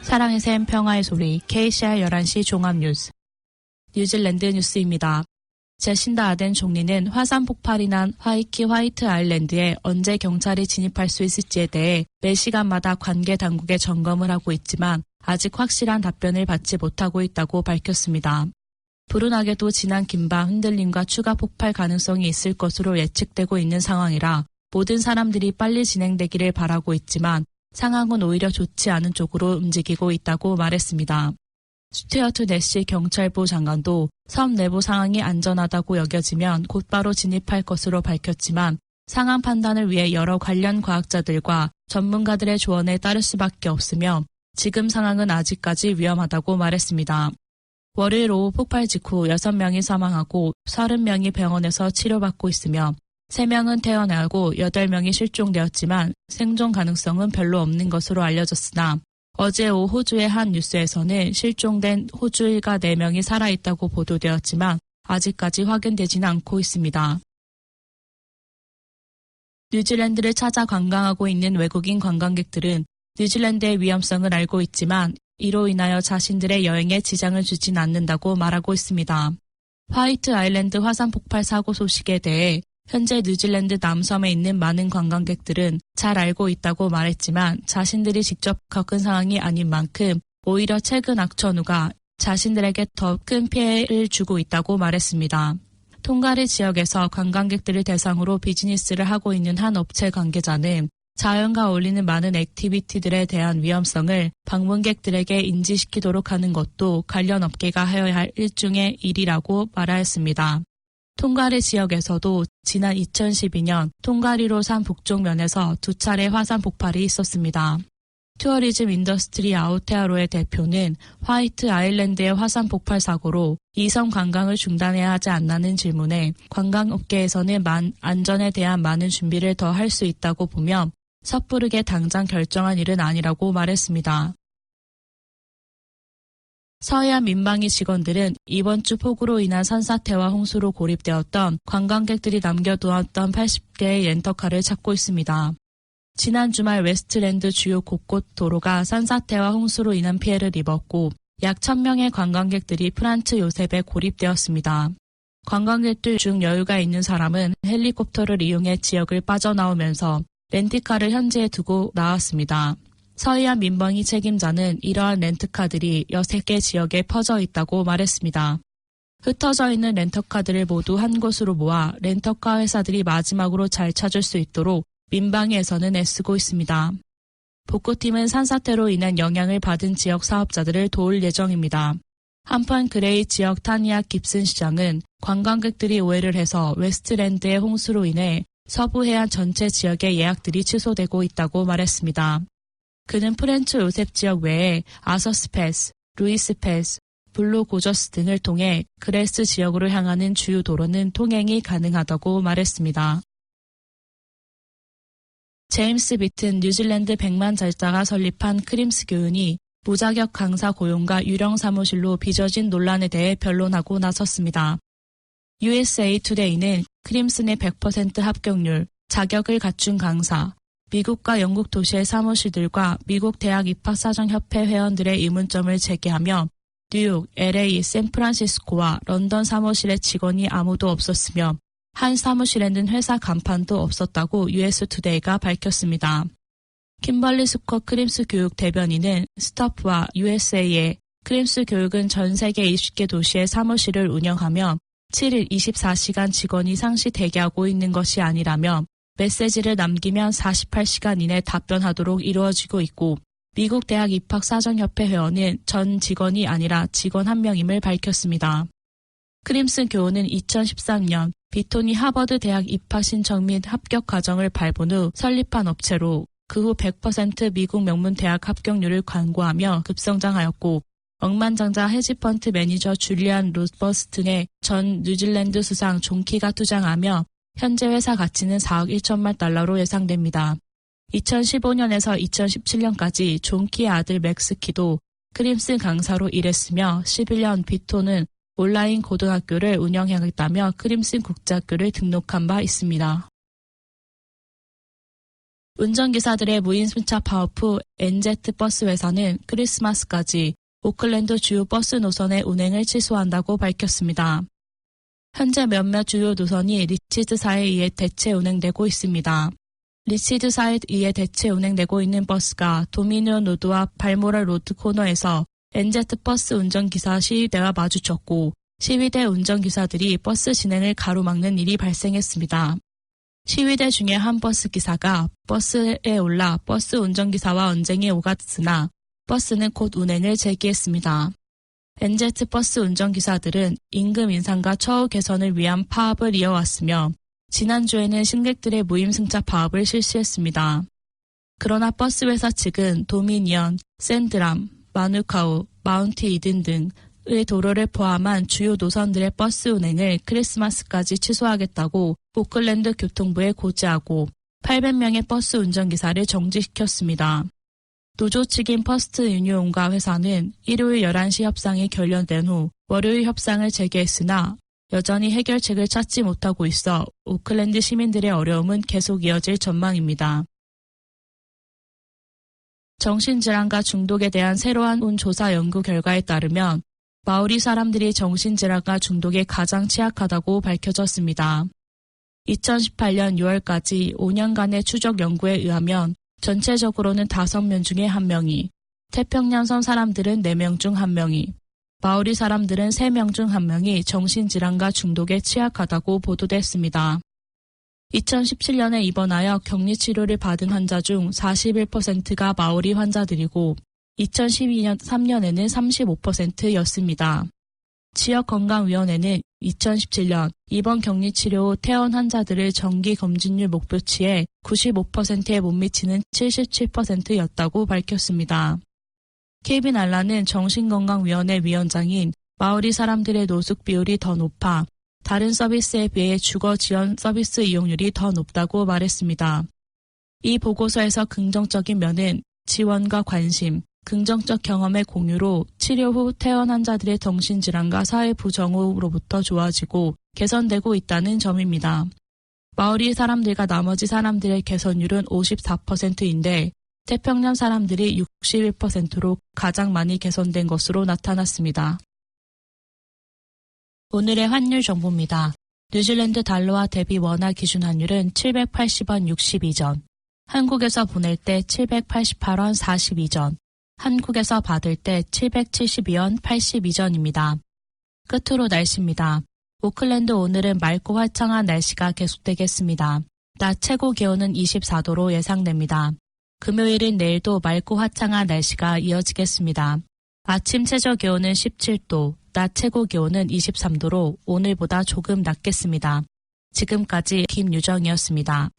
사랑의 샘 평화의 소리 KCR 11시 종합뉴스 뉴질랜드 뉴스입니다. 제신다 아덴 총리는 화산 폭발이 난 화이트 아일랜드에 언제 경찰이 진입할 수 있을지에 대해 매 시간마다 관계 당국에 점검을 하고 있지만 아직 확실한 답변을 받지 못하고 있다고 밝혔습니다. 불운하게도 지난 긴밤 흔들림과 추가 폭발 가능성이 있을 것으로 예측되고 있는 상황이라 모든 사람들이 빨리 진행되기를 바라고 있지만 상황은 오히려 좋지 않은 쪽으로 움직이고 있다고 말했습니다. 스튜어트 내시 경찰부 장관도 섬 내부 상황이 안전하다고 여겨지면 곧바로 진입할 것으로 밝혔지만 상황 판단을 위해 여러 관련 과학자들과 전문가들의 조언에 따를 수밖에 없으며 지금 상황은 아직까지 위험하다고 말했습니다. 월요일 오후 폭발 직후 6명이 사망하고 30명이 병원에서 치료받고 있으며 3명은 태어나고 8명이 실종되었지만 생존 가능성은 별로 없는 것으로 알려졌으나 어제 오후 호주의 한 뉴스에서는 실종된 호주 일가 4명이 살아있다고 보도되었지만 아직까지 확인되지는 않고 있습니다. 뉴질랜드를 찾아 관광하고 있는 외국인 관광객들은 뉴질랜드의 위험성을 알고 있지만 이로 인하여 자신들의 여행에 지장을 주진 않는다고 말하고 있습니다. 화이트 아일랜드 화산 폭발 사고 소식에 대해 현재 뉴질랜드 남섬에 있는 많은 관광객들은 잘 알고 있다고 말했지만 자신들이 직접 겪은 상황이 아닌 만큼 오히려 최근 악천후가 자신들에게 더 큰 피해를 주고 있다고 말했습니다. 톤가리 지역에서 관광객들을 대상으로 비즈니스를 하고 있는 한 업체 관계자는 자연과 어울리는 많은 액티비티들에 대한 위험성을 방문객들에게 인지시키도록 하는 것도 관련 업계가 해야 할 일종의 일이라고 말하였습니다. 톤가리 지역에서도 지난 2012년 톤가리로 산 북쪽 면에서 2차례 화산 폭발이 있었습니다. 투어리즘 인더스트리 아우테아로의 대표는 화이트 아일랜드의 화산 폭발 사고로 이 섬 관광을 중단해야 하지 않나는 질문에 관광업계에서는 안전에 대한 많은 준비를 더 할 수 있다고 보며 섣부르게 당장 결정한 일은 아니라고 말했습니다. 서해안 민방위 직원들은 이번 주 폭우로 인한 산사태와 홍수로 고립되었던 관광객들이 남겨두었던 80개의 렌터카를 찾고 있습니다. 지난 주말 웨스트랜드 주요 곳곳 도로가 산사태와 홍수로 인한 피해를 입었고 약 1000명의 관광객들이 프란츠 요셉에 고립되었습니다. 관광객들 중 여유가 있는 사람은 헬리콥터를 이용해 지역을 빠져나오면서 렌트카를 현지에 두고 나왔습니다. 서해안 민방위 책임자는 이러한 렌트카들이 6개 지역에 퍼져 있다고 말했습니다. 흩어져 있는 렌터카들을 모두 한 곳으로 모아 렌터카 회사들이 마지막으로 잘 찾을 수 있도록 민방위에서는 애쓰고 있습니다. 복구팀은 산사태로 인한 영향을 받은 지역 사업자들을 도울 예정입니다. 한편 그레이 지역 타니아 깁슨 시장은 관광객들이 오해를 해서 웨스트랜드의 홍수로 인해 서부 해안 전체 지역의 예약들이 취소되고 있다고 말했습니다. 그는 프렌츠 요셉 지역 외에 아서스 패스, 루이스 패스, 블루 고저스 등을 통해 그레스 지역으로 향하는 주요 도로는 통행이 가능하다고 말했습니다. 제임스 비튼 뉴질랜드 100만 잘자가 설립한 크림스 교훈이 무자격 강사 고용과 유령 사무실로 빚어진 논란에 대해 변론하고 나섰습니다. USA 투데이는 크림슨의 100% 합격률, 자격을 갖춘 강사, 미국과 영국 도시의 사무실들과 미국 대학 입학사정협회 회원들의 의문점을 제기하며 뉴욕, LA, 샌프란시스코와 런던 사무실의 직원이 아무도 없었으며 한 사무실에는 회사 간판도 없었다고 US 투데이가 밝혔습니다. kimberly 스쿼 크림스 교육 대변인은 스타프와 USA의 크림스 교육은 전 세계 20개 도시의 사무실을 운영하며 7일 24시간 직원이 상시 대기하고 있는 것이 아니라며 메시지를 남기면 48시간 이내 답변하도록 이루어지고 있고 미국 대학 입학사정협회 회원은 전 직원이 아니라 직원 한 명임을 밝혔습니다. 크림슨 교훈은 2013년 비톤이 하버드 대학 입학 신청 및 합격 과정을 밟은 후 설립한 업체로 그 후 100% 미국 명문 대학 합격률을 광고하며 급성장하였고 억만장자 헤지펀드 매니저 줄리안 로버스 등의 전 뉴질랜드 수상 존 키가 투자하며 현재 회사 가치는 4억 1천만 달러로 예상됩니다. 2015년에서 2017년까지 존 키의 아들 맥스 키도 크림슨 강사로 일했으며 11년 비톤은 온라인 고등학교를 운영하겠다며 크림슨 국제학교를 등록한 바 있습니다. 운전기사들의 무임승차 파업 후 NZ 버스 회사는 크리스마스까지 오클랜드 주요 버스 노선의 운행을 취소한다고 밝혔습니다. 현재 몇몇 주요 노선이 리치드사에 의해 대체 운행되고 있습니다. 리치드사에 의해 대체 운행되고 있는 버스가 도미니언 로드와 발모럴 로드 코너에서 NZ 버스 운전기사 시위대와 마주쳤고 시위대 운전기사들이 버스 진행을 가로막는 일이 발생했습니다. 시위대 중에 한 버스 기사가 버스에 올라 버스 운전기사와 언쟁이 오갔으나 버스는 곧 운행을 재개했습니다. NZ 버스 운전기사들은 임금 인상과 처우 개선을 위한 파업을 이어왔으며 지난주에는 승객들의 무임승차 파업을 실시했습니다. 그러나 버스 회사 측은 도미니언, 샌드람, 마누카우, 마운트 이든 등의 도로를 포함한 주요 노선들의 버스 운행을 크리스마스까지 취소하겠다고 오클랜드 교통부에 고지하고 800명의 버스 운전기사를 정지시켰습니다. 노조 측인 퍼스트 유니온과 회사는 일요일 11시 협상이 결렬된 후 월요일 협상을 재개했으나 여전히 해결책을 찾지 못하고 있어 오클랜드 시민들의 어려움은 계속 이어질 전망입니다. 정신질환과 중독에 대한 새로운 조사 연구 결과에 따르면 마오리 사람들이 정신질환과 중독에 가장 취약하다고 밝혀졌습니다. 2018년 6월까지 5년간의 추적 연구에 의하면 전체적으로는 5명 중에 1명이, 태평양섬 사람들은 4명 중 1명이, 마오리 사람들은 3명 중 1명이 정신질환과 중독에 취약하다고 보도됐습니다. 2017년에 입원하여 격리치료를 받은 환자 중 41%가 마오리 환자들이고 2012년 3년에는 35%였습니다. 지역건강위원회는 2017년 입원 격리치료 후 퇴원 환자들을 정기검진율 목표치에 95%에 못 미치는 77%였다고 밝혔습니다. 케빈 알란은 정신건강위원회 위원장인 마오리 사람들의 노숙 비율이 더 높아 다른 서비스에 비해 주거 지원 서비스 이용률이 더 높다고 말했습니다. 이 보고서에서 긍정적인 면은 지원과 관심, 긍정적 경험의 공유로 치료 후 퇴원 환자들의 정신질환과 사회 부정으로부터 좋아지고 개선되고 있다는 점입니다. 마오리 사람들과 나머지 사람들의 개선율은 54%인데 태평양 사람들이 61%로 가장 많이 개선된 것으로 나타났습니다. 오늘의 환율 정보입니다. 뉴질랜드 달러와 대비 원화 기준 환율은 780원 62전, 한국에서 보낼 때 788원 42전, 한국에서 받을 때 772원 82전입니다. 끝으로 날씨입니다. 오클랜드 오늘은 맑고 화창한 날씨가 계속되겠습니다. 낮 최고 기온은 24도로 예상됩니다. 금요일인 내일도 맑고 화창한 날씨가 이어지겠습니다. 아침 최저 기온은 17도, 낮 최고 기온은 23도로 오늘보다 조금 낮겠습니다. 지금까지 김유정이었습니다.